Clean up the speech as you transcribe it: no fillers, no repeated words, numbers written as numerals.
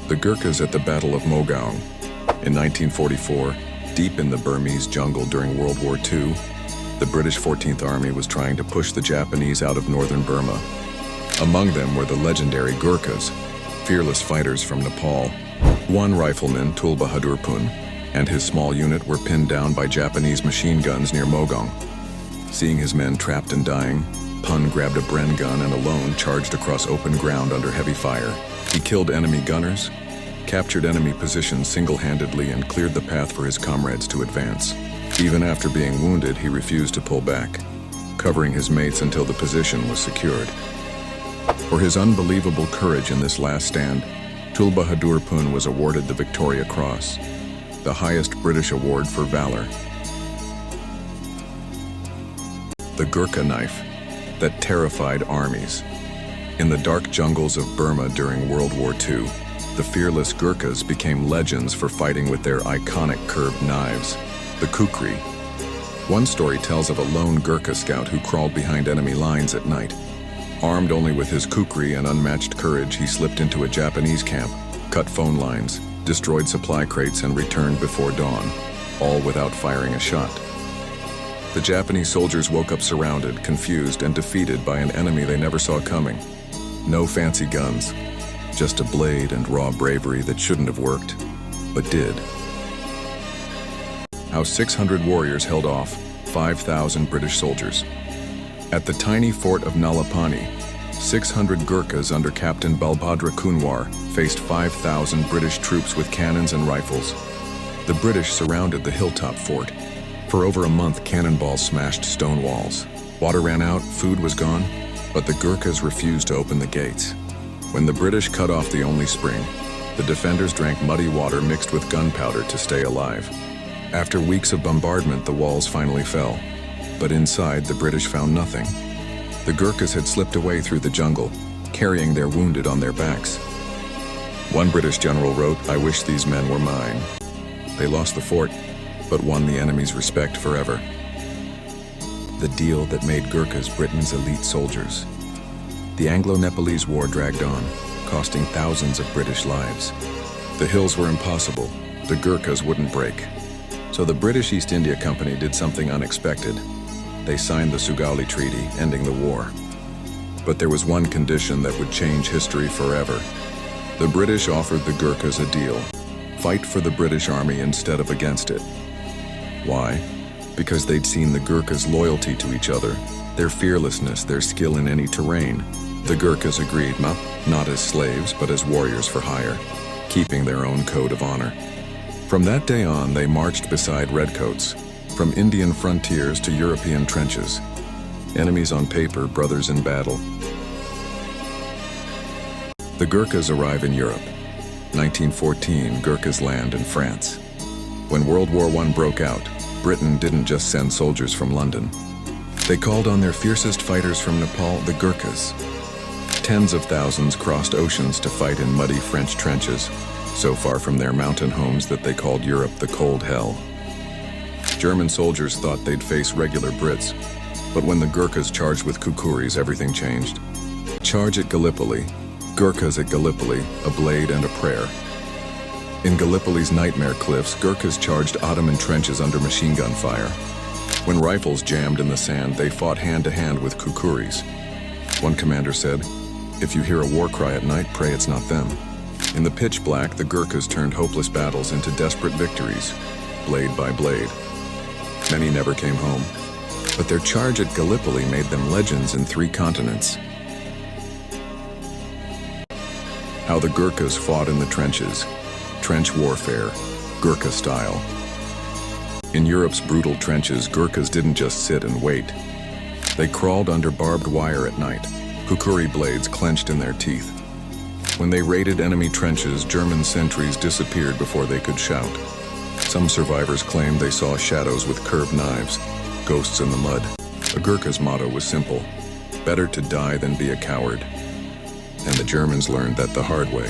The Gurkhas at the Battle of Mogaung. In 1944, deep in the Burmese jungle during World War II, the British 14th Army was trying to push the Japanese out of northern Burma. Among them were the legendary Gurkhas, fearless fighters from Nepal. One rifleman, Tul Bahadur Pun, and his small unit were pinned down by Japanese machine guns near Mogaung. Seeing his men trapped and dying, Pun grabbed a Bren gun and alone charged across open ground under heavy fire. He killed enemy gunners, captured enemy positions single-handedly, and cleared the path for his comrades to advance. Even after being wounded, he refused to pull back, covering his mates until the position was secured. For his unbelievable courage in this last stand, Tul Bahadur Pun was awarded the Victoria Cross, the highest British award for valor. The Gurkha knife that terrified armies. In the dark jungles of Burma during World War II, the fearless Gurkhas became legends for fighting with their iconic curved knives, the kukri. One story tells of a lone Gurkha scout who crawled behind enemy lines at night. Armed only with his kukri and unmatched courage, he slipped into a Japanese camp, cut phone lines, destroyed supply crates, and returned before dawn, all without firing a shot. The Japanese soldiers woke up surrounded, confused, and defeated by an enemy they never saw coming. No fancy guns, just a blade and raw bravery that shouldn't have worked, but did. How 600 warriors held off 5,000 British soldiers. At the tiny fort of Nalapani, 600 Gurkhas under Captain Balbhadra Kunwar faced 5,000 British troops with cannons and rifles. The British surrounded the hilltop fort. For over a month, cannonballs smashed stone walls. Water ran out, food was gone, but the Gurkhas refused to open the gates. When the British cut off the only spring, the defenders drank muddy water mixed with gunpowder to stay alive. After weeks of bombardment, the walls finally fell. But inside, the British found nothing. The Gurkhas had slipped away through the jungle, carrying their wounded on their backs. One British general wrote, "I wish these men were mine." They lost the fort, but won the enemy's respect forever. The deal that made Gurkhas Britain's elite soldiers. The Anglo-Nepalese War dragged on, costing thousands of British lives. The hills were impossible. The Gurkhas wouldn't break. So the British East India Company did something unexpected. They signed the Sugauli Treaty, ending the war. But there was one condition that would change history forever. The British offered the Gurkhas a deal: fight for the British Army instead of against it. Why? Because they'd seen the Gurkhas' loyalty to each other, their fearlessness, their skill in any terrain. The Gurkhas agreed, not as slaves, but as warriors for hire, keeping their own code of honor. From that day on, they marched beside redcoats, from Indian frontiers to European trenches. Enemies on paper, brothers in battle. The Gurkhas arrive in Europe. 1914, Gurkhas land in France. When World War I broke out, Britain didn't just send soldiers from London. They called on their fiercest fighters from Nepal, the Gurkhas. Tens of thousands crossed oceans to fight in muddy French trenches, so far from their mountain homes that they called Europe the cold hell. German soldiers thought they'd face regular Brits, but when the Gurkhas charged with kukuris, everything changed. Charge at Gallipoli, Gurkhas at Gallipoli, a blade and a prayer. In Gallipoli's nightmare cliffs, Gurkhas charged Ottoman trenches under machine gun fire. When rifles jammed in the sand, they fought hand-to-hand with kukuris. One commander said, "If you hear a war cry at night, pray it's not them." In the pitch black, the Gurkhas turned hopeless battles into desperate victories, blade by blade. Many never came home, but their charge at Gallipoli made them legends in 3 continents. How the Gurkhas fought in the trenches. Trench warfare, Gurkha style. In Europe's brutal trenches, Gurkhas didn't just sit and wait. They crawled under barbed wire at night, kukuri blades clenched in their teeth. When they raided enemy trenches, German sentries disappeared before they could shout. Some survivors claimed they saw shadows with curved knives, ghosts in the mud. A Gurkha's motto was simple: better to die than be a coward. And the Germans learned that the hard way.